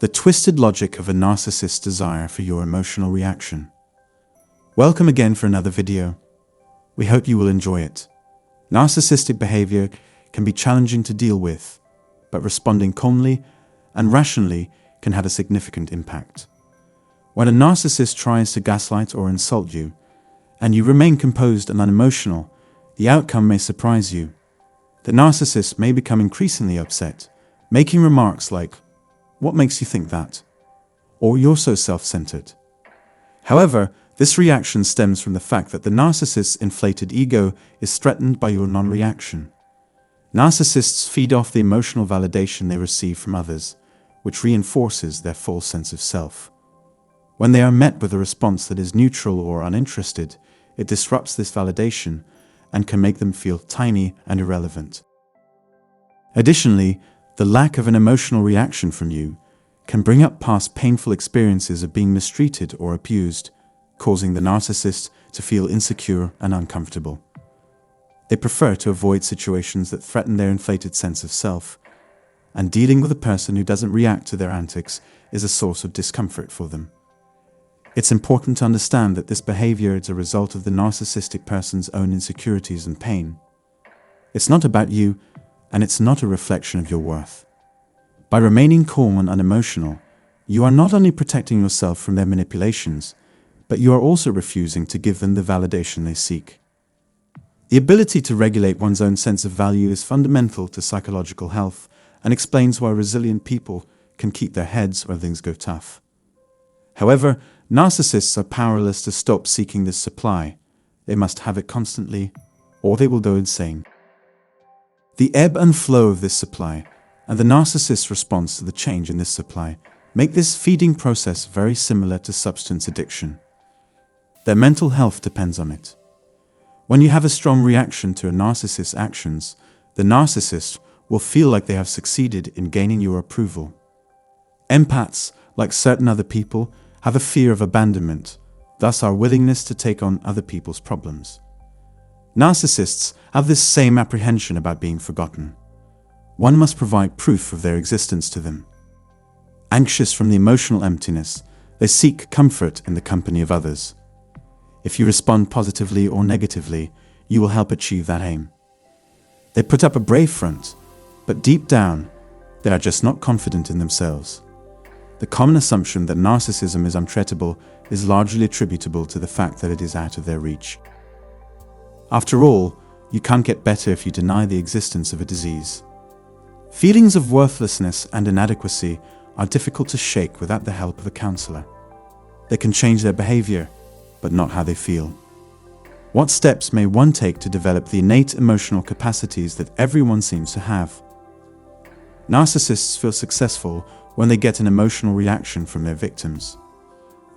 The twisted logic of a narcissist's desire for your emotional reaction. Welcome again for another video. We hope you will enjoy it. Narcissistic behavior can be challenging to deal with, but responding calmly and rationally can have a significant impact. When a narcissist tries to gaslight or insult you, and you remain composed and unemotional, the outcome may surprise you. The narcissist may become increasingly upset, making remarks like, "What makes you think that?" or "You're so self-centered." However, this reaction stems from the fact that the narcissist's inflated ego is threatened by your non-reaction. Narcissists feed off the emotional validation they receive from others, which reinforces their false sense of self. When they are met with a response that is neutral or uninterested, it disrupts this validation and can make them feel tiny and irrelevant. Additionally, the lack of an emotional reaction from you can bring up past painful experiences of being mistreated or abused, causing the narcissist to feel insecure and uncomfortable. They prefer to avoid situations that threaten their inflated sense of self, and dealing with a person who doesn't react to their antics is a source of discomfort for them. It's important to understand that this behavior is a result of the narcissistic person's own insecurities and pain. It's not about you, and it's not a reflection of your worth. By remaining calm and unemotional, you are not only protecting yourself from their manipulations, but you are also refusing to give them the validation they seek. The ability to regulate one's own sense of value is fundamental to psychological health and explains why resilient people can keep their heads when things go tough. However, narcissists are powerless to stop seeking this supply. They must have it constantly, or they will go insane. The ebb and flow of this supply, and the narcissist's response to the change in this supply, make this feeding process very similar to substance addiction. Their mental health depends on it. When you have a strong reaction to a narcissist's actions, the narcissist will feel like they have succeeded in gaining your approval. Empaths, like certain other people, have a fear of abandonment, thus our willingness to take on other people's problems. Narcissists have this same apprehension about being forgotten. One must provide proof of their existence to them. Anxious from the emotional emptiness, they seek comfort in the company of others. If you respond positively or negatively, you will help achieve that aim. They put up a brave front, but deep down, they are just not confident in themselves. The common assumption that narcissism is untreatable is largely attributable to the fact that it is out of their reach. After all, you can't get better if you deny the existence of a disease. Feelings of worthlessness and inadequacy are difficult to shake without the help of a counselor. They can change their behavior, but not how they feel. What steps may one take to develop the innate emotional capacities that everyone seems to have? Narcissists feel successful when they get an emotional reaction from their victims.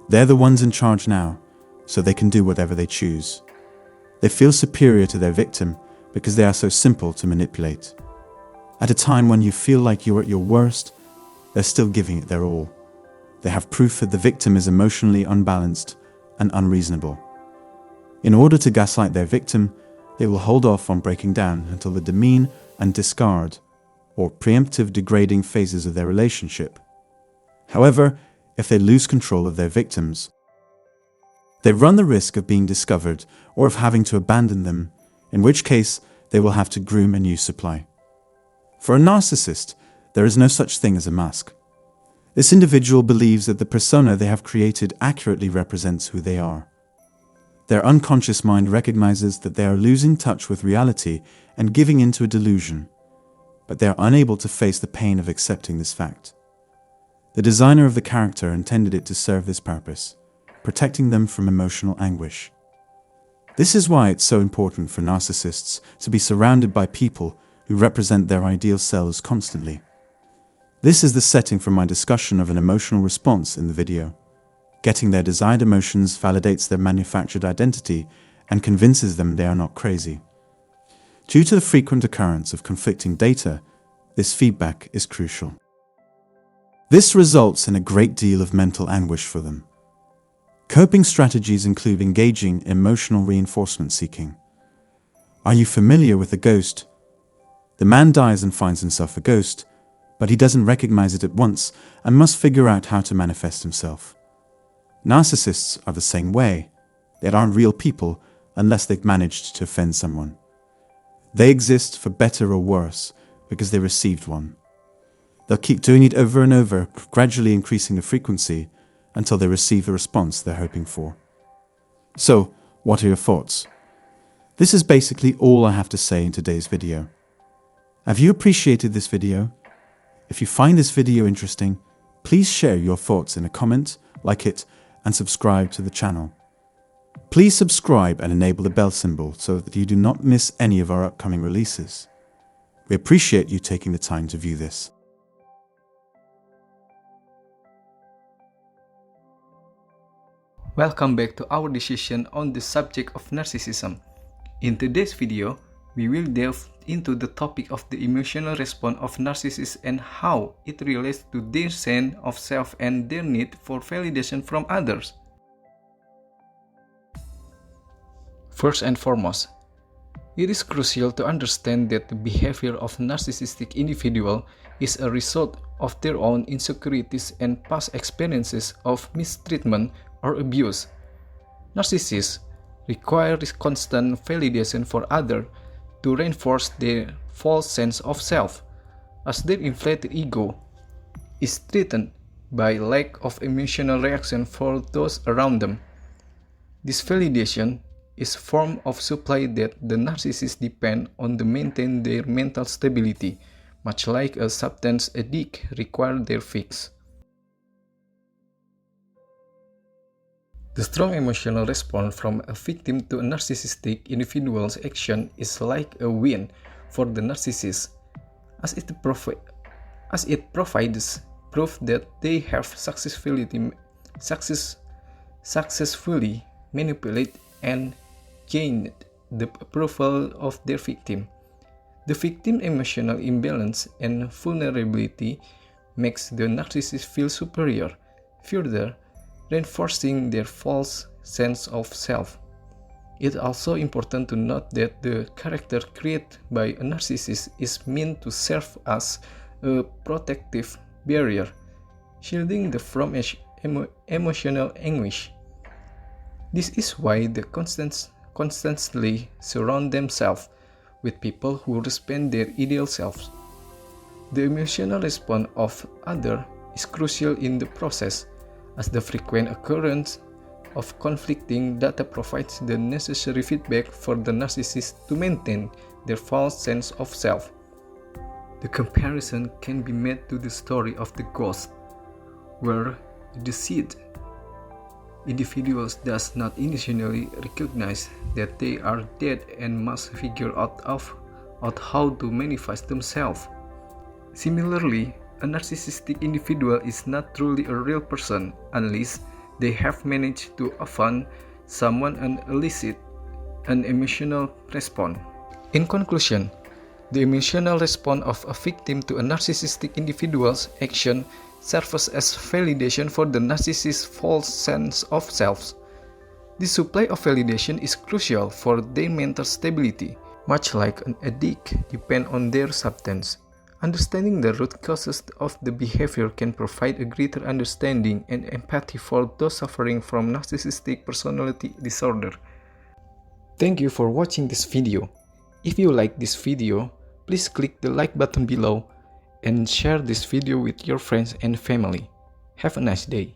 They're the ones in charge now, so they can do whatever they choose. They feel superior to their victim because they are so simple to manipulate. At a time when you feel like you're at your worst, they're still giving it their all. They have proof that the victim is emotionally unbalanced and unreasonable. In order to gaslight their victim, they will hold off on breaking down until the demean and discard, or preemptive degrading phases of their relationship. However, if they lose control of their victims, they run the risk of being discovered or of having to abandon them, in which case they will have to groom a new supply. For a narcissist, there is no such thing as a mask. This individual believes that the persona they have created accurately represents who they are. Their unconscious mind recognizes that they are losing touch with reality and giving into a delusion, but they are unable to face the pain of accepting this fact. The designer of the character intended it to serve this purpose, protecting them from emotional anguish. This is why it's so important for narcissists to be surrounded by people who represent their ideal selves constantly. This is the setting for my discussion of an emotional response in the video. Getting their desired emotions validates their manufactured identity and convinces them they are not crazy. Due to the frequent occurrence of conflicting data, this feedback is crucial. This results in a great deal of mental anguish for them. Coping strategies include engaging emotional reinforcement seeking. Are you familiar with the ghost? The man dies and finds himself a ghost, but he doesn't recognize it at once and must figure out how to manifest himself. Narcissists are the same way. They aren't real people unless they've managed to offend someone. They exist for better or worse because they received one. They'll keep doing it over and over, gradually increasing the frequency until they receive the response they're hoping for. So, what are your thoughts? This is basically all I have to say in today's video. Have you appreciated this video? If you find this video interesting, please share your thoughts in a comment, like it, and subscribe to the channel. Please subscribe and enable the bell symbol so that you do not miss any of our upcoming releases. We appreciate you taking the time to view this. Welcome back to our discussion on the subject of narcissism. In today's video, we will delve into the topic of the emotional response of narcissists and how it relates to their sense of self and their need for validation from others. First and foremost, it is crucial to understand that the behavior of narcissistic individual is a result of their own insecurities and past experiences of mistreatment or abuse. Narcissists require constant validation for others to reinforce their false sense of self, as their inflated ego is threatened by lack of emotional reaction for those around them. This validation is a form of supply that the narcissists depend on to maintain their mental stability, much like a substance addict requires their fix. The strong emotional response from a victim to a narcissistic individual's action is like a win for the narcissist, as it provides proof that they have successfully manipulated and gained the approval of their victim. The victim's emotional imbalance and vulnerability makes the narcissist feel superior, further reinforcing their false sense of self. It's also important to note that the character created by a narcissist is meant to serve as a protective barrier, shielding them from emotional anguish. This is why they constantly surround themselves with people who respect their ideal selves. The emotional response of others is crucial in the process, as the frequent occurrence of conflicting data provides the necessary feedback for the narcissist to maintain their false sense of self. The comparison can be made to the story of the ghost, where the deceased individuals does not initially recognize that they are dead and must figure out how to manifest themselves. Similarly, a narcissistic individual is not truly a real person unless they have managed to offend someone and elicit an emotional response. In conclusion, the emotional response of a victim to a narcissistic individual's action serves as validation for the narcissist's false sense of self. This supply of validation is crucial for their mental stability, much like an addict depends on their substance. Understanding the root causes of the behavior can provide a greater understanding and empathy for those suffering from narcissistic personality disorder. Thank you for watching this video. If you like this video, please click the like button below and share this video with your friends and family. Have a nice day.